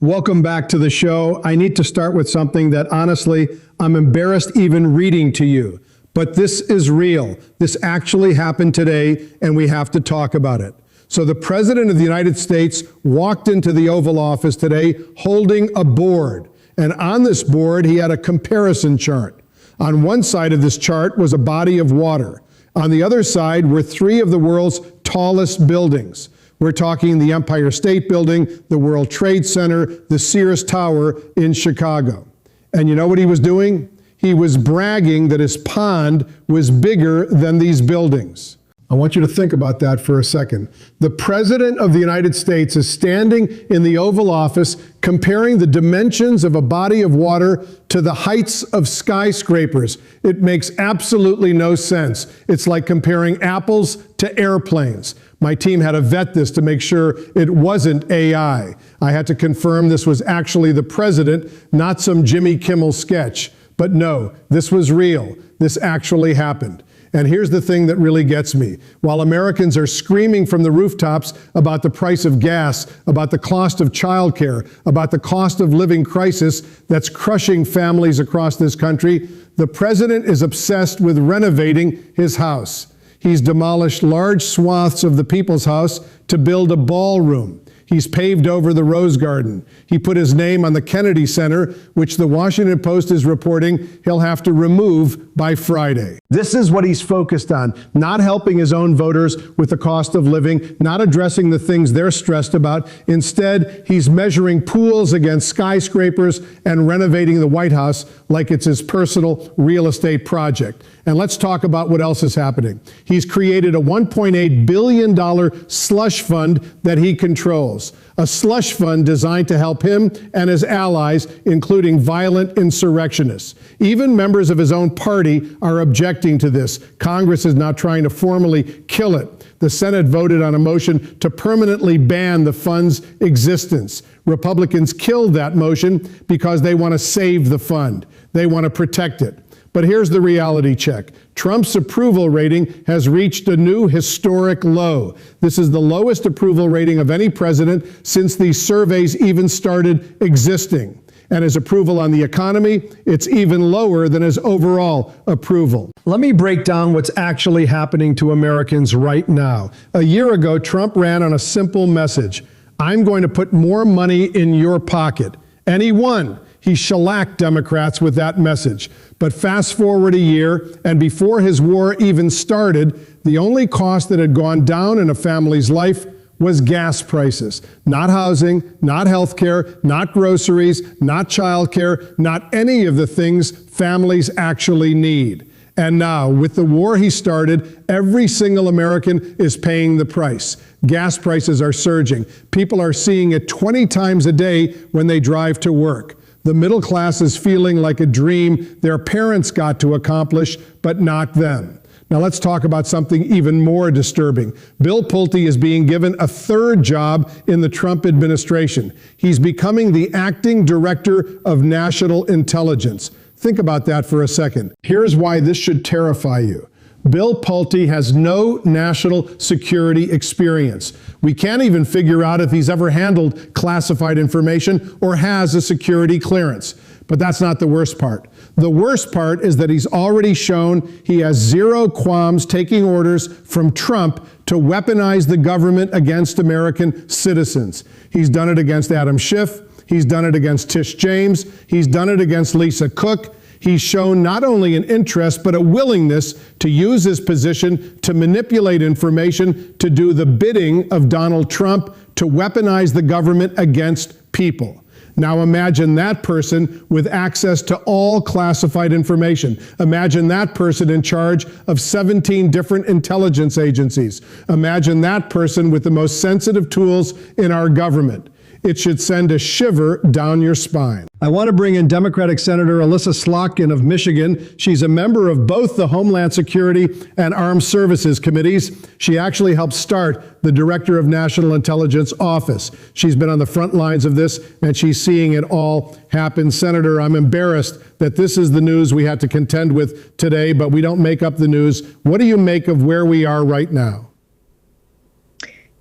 Welcome back to the show. I need to start with something that honestly, I'm embarrassed even reading to you. But this is real. This actually happened today, and we have to talk about it. So the President of the United States walked into the Oval Office today holding a board. And on this board, he had a comparison chart. On one side of this chart was a body of water. On the other side were three of the world's tallest buildings. We're talking the Empire State Building, the World Trade Center, the Sears Tower in Chicago. And you know what he was doing? He was bragging that his pond was bigger than these buildings. I want you to think about that for a second. The President of the United States is standing in the Oval Office comparing the dimensions of a body of water to the heights of skyscrapers. It makes absolutely no sense. It's like comparing apples to airplanes. My team had to vet this to make sure it wasn't AI. I had to confirm this was actually the President, not some Jimmy Kimmel sketch. But no, this was real. This actually happened. And here's the thing that really gets me. While Americans are screaming from the rooftops about the price of gas, about the cost of childcare, about the cost of living crisis that's crushing families across this country, the President is obsessed with renovating his house. He's demolished large swaths of the People's House to build a ballroom. He's paved over the Rose Garden. He put his name on the Kennedy Center, which the Washington Post is reporting he'll have to remove by Friday. This is what he's focused on, not helping his own voters with the cost of living, not addressing the things they're stressed about. Instead, he's measuring pools against skyscrapers and renovating the White House like it's his personal real estate project. And let's talk about what else is happening. He's created a $1.8 billion slush fund that he controls. A slush fund designed to help him and his allies, including violent insurrectionists. Even members of his own party are objecting to this. Congress is now trying to formally kill it. The Senate voted on a motion to permanently ban the fund's existence. Republicans killed that motion because they want to save the fund. They want to protect it. But here's the reality check. Trump's approval rating has reached a new historic low. This is the lowest approval rating of any president since these surveys even started existing. And his approval on the economy, it's even lower than his overall approval. Let me break down what's actually happening to Americans right now. A year ago, Trump ran on a simple message. I'm going to put more money in your pocket. And he won. He shellacked Democrats with that message. But fast forward a year, and before his war even started, the only cost that had gone down in a family's life was gas prices. Not housing, not health care, not groceries, not childcare, not any of the things families actually need. And now, with the war he started, every single American is paying the price. Gas prices are surging. People are seeing it 20 times a day when they drive to work. The middle class is feeling like a dream their parents got to accomplish, but not them. Now let's talk about something even more disturbing. Bill Pulte is being given a third job in the Trump administration. He's becoming the acting director of national intelligence. Think about that for a second. Here's why this should terrify you. Bill Pulte has no national security experience. We can't even figure out if he's ever handled classified information or has a security clearance. But that's not the worst part. The worst part is that he's already shown he has zero qualms taking orders from Trump to weaponize the government against American citizens. He's done it against Adam Schiff. He's done it against Tish James. He's done it against Lisa Cook. He's shown not only an interest, but a willingness to use his position to manipulate information to do the bidding of Donald Trump to weaponize the government against people. Now imagine that person with access to all classified information. Imagine that person in charge of 17 different intelligence agencies. Imagine that person with the most sensitive tools in our government. It should send a shiver down your spine. I want to bring in Democratic Senator Alyssa Slotkin of Michigan. She's a member of both the Homeland Security and Armed Services Committees. She actually helped start the Director of National Intelligence Office. She's been on the front lines of this, and she's seeing it all happen. Senator, I'm embarrassed that this is the news we had to contend with today, but we don't make up the news. What do you make of where we are right now?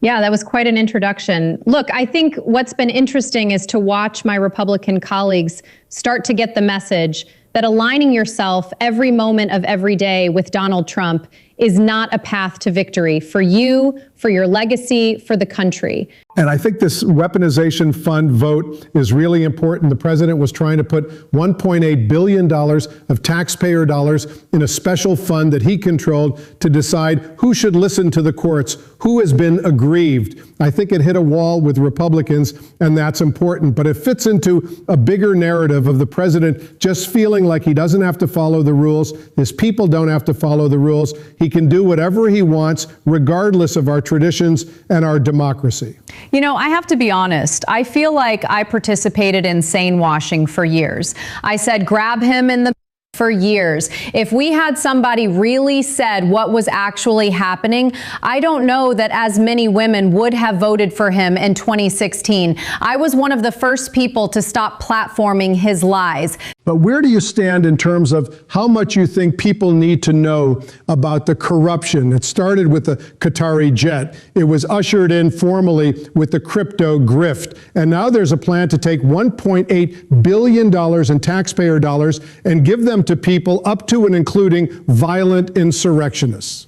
Yeah, that was quite an introduction. Look, I think what's been interesting is to watch my Republican colleagues start to get the message that aligning yourself every moment of every day with Donald Trump is not a path to victory for you, for your legacy, for the country. And I think this weaponization fund vote is really important. The president was trying to put $1.8 billion of taxpayer dollars in a special fund that he controlled to decide who should listen to the courts, who has been aggrieved. I think it hit a wall with Republicans, and that's important. But it fits into a bigger narrative of the president just feeling like he doesn't have to follow the rules. His people don't have to follow the rules. He can do whatever he wants, regardless of our traditions and our democracy. You know, I have to be honest. I feel like I participated in sane washing for years. I said, grab him in the for years. If we had somebody really said what was actually happening, I don't know that as many women would have voted for him in 2016. I was one of the first people to stop platforming his lies. But where do you stand in terms of how much you think people need to know about the corruption? It started with the Qatari jet. It was ushered in formally with the crypto grift. And now there's a plan to take $1.8 billion in taxpayer dollars and give them to people up to and including violent insurrectionists.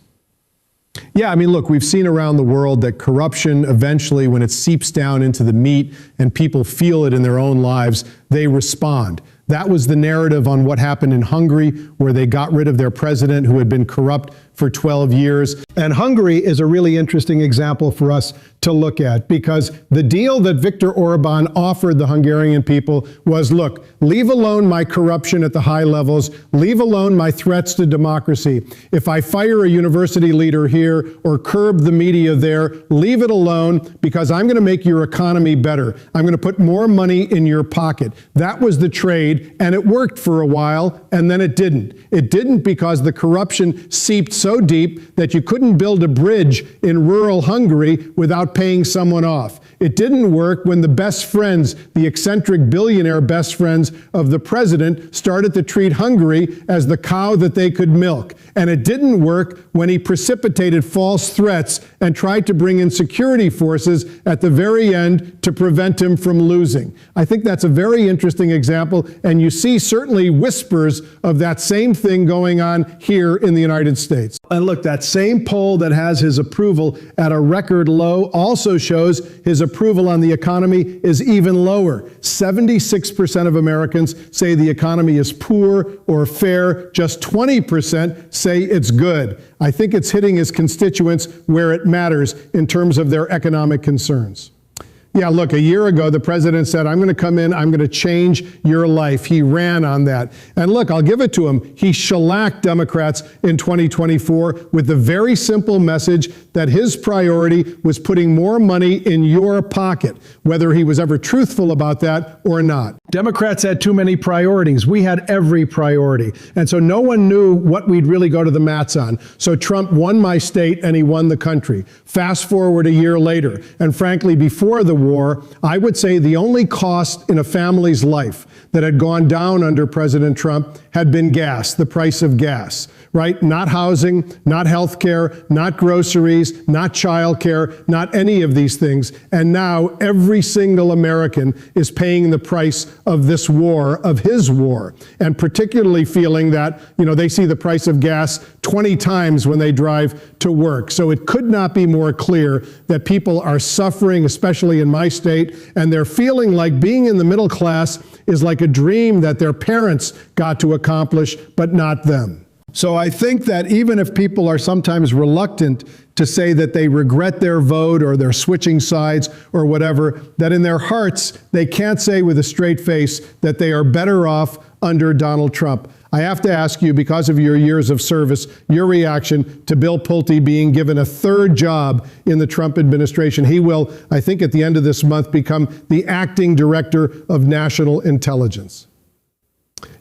Yeah, I mean, look, we've seen around the world that corruption eventually, when it seeps down into the meat and people feel it in their own lives, they respond. That was the narrative on what happened in Hungary, where they got rid of their president who had been corrupt for 12 years. And Hungary is a really interesting example for us to look at, because the deal that Viktor Orban offered the Hungarian people was, look, leave alone my corruption at the high levels, leave alone my threats to democracy. If I fire a university leader here or curb the media there, leave it alone, because I'm going to make your economy better. I'm going to put more money in your pocket. That was the trade, and it worked for a while, and then it didn't. It didn't because the corruption seeped so deep that you couldn't build a bridge in rural Hungary without paying someone off. It didn't work when the best friends, the eccentric billionaire best friends of the president, started to treat Hungary as the cow that they could milk. And it didn't work when he precipitated false threats and tried to bring in security forces at the very end to prevent him from losing. I think that's a very interesting example, and you see certainly whispers of that same thing going on here in the United States. And look, that same poll that has his approval at a record low also shows his approval on the economy is even lower. 76% of Americans say the economy is poor or fair. Just 20% say it's good. I think it's hitting his constituents where it matters in terms of their economic concerns. Yeah, look, a year ago, the president said, I'm going to come in, I'm going to change your life. He ran on that. And look, I'll give it to him. He shellacked Democrats in 2024 with the very simple message that his priority was putting more money in your pocket, whether he was ever truthful about that or not. Democrats had too many priorities. We had every priority. And so no one knew what we'd really go to the mats on. So Trump won my state and he won the country. Fast forward a year later, and frankly, before the war, I would say the only cost in a family's life that had gone down under President Trump had been gas, the price of gas, right? Not housing, not health care, not groceries, not childcare, not any of these things. And now every single American is paying the price of this war, of his war, and particularly feeling that, they see the price of gas 20 times when they drive to work. So it could not be more clear that people are suffering, especially in my state, and they're feeling like being in the middle class is like a dream that their parents got to accomplish, but not them. So I think that even if people are sometimes reluctant to say that they regret their vote or they're switching sides or whatever, that in their hearts, they can't say with a straight face that they are better off under Donald Trump. I have to ask you, because of your years of service, your reaction to Bill Pulte being given a third job in the Trump administration. He will, I think at the end of this month, become the acting director of national intelligence.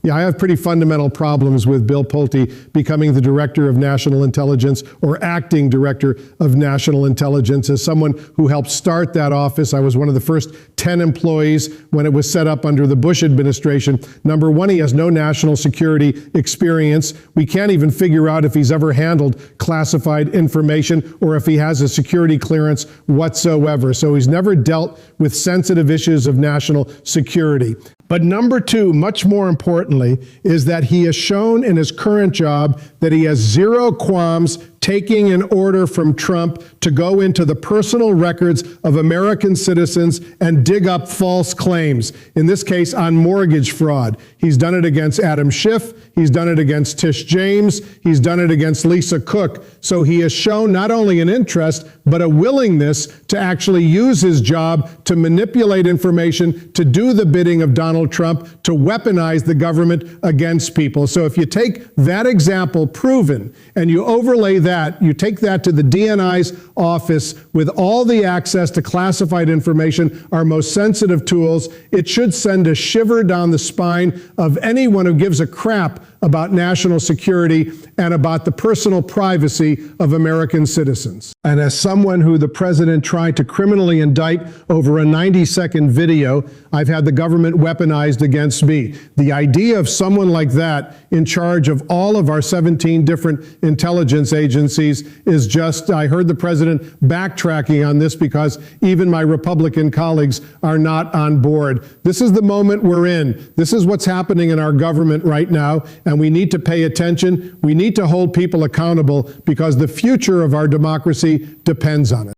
Yeah, I have pretty fundamental problems with Bill Pulte becoming the Director of National Intelligence or acting Director of National Intelligence. As someone who helped start that office, I was one of the first 10 employees when it was set up under the Bush administration. Number one, he has no national security experience. We can't even figure out if he's ever handled classified information or if he has a security clearance whatsoever. So he's never dealt with sensitive issues of national security. But number two, much more importantly, is that he has shown in his current job that he has zero qualms taking an order from Trump to go into the personal records of American citizens and dig up false claims, in this case on mortgage fraud. He's done it against Adam Schiff, he's done it against Tish James, he's done it against Lisa Cook. So he has shown not only an interest, but a willingness to actually use his job to manipulate information, to do the bidding of Donald Trump, to weaponize the government against people. So if you take that example proven and you overlay that, you take that to the DNI's office with all the access to classified information, our most sensitive tools, it should send a shiver down the spine of anyone who gives a crap about national security and about the personal privacy of American citizens. And as someone who the president tried to criminally indict over a 90-second video, I've had the government weaponized against me. The idea of someone like that in charge of all of our 17 different intelligence agencies is just, I heard the president backtracking on this because even my Republican colleagues are not on board. This is the moment we're in. This is what's happening in our government right now. And we need to pay attention. We need to hold people accountable because the future of our democracy depends on it.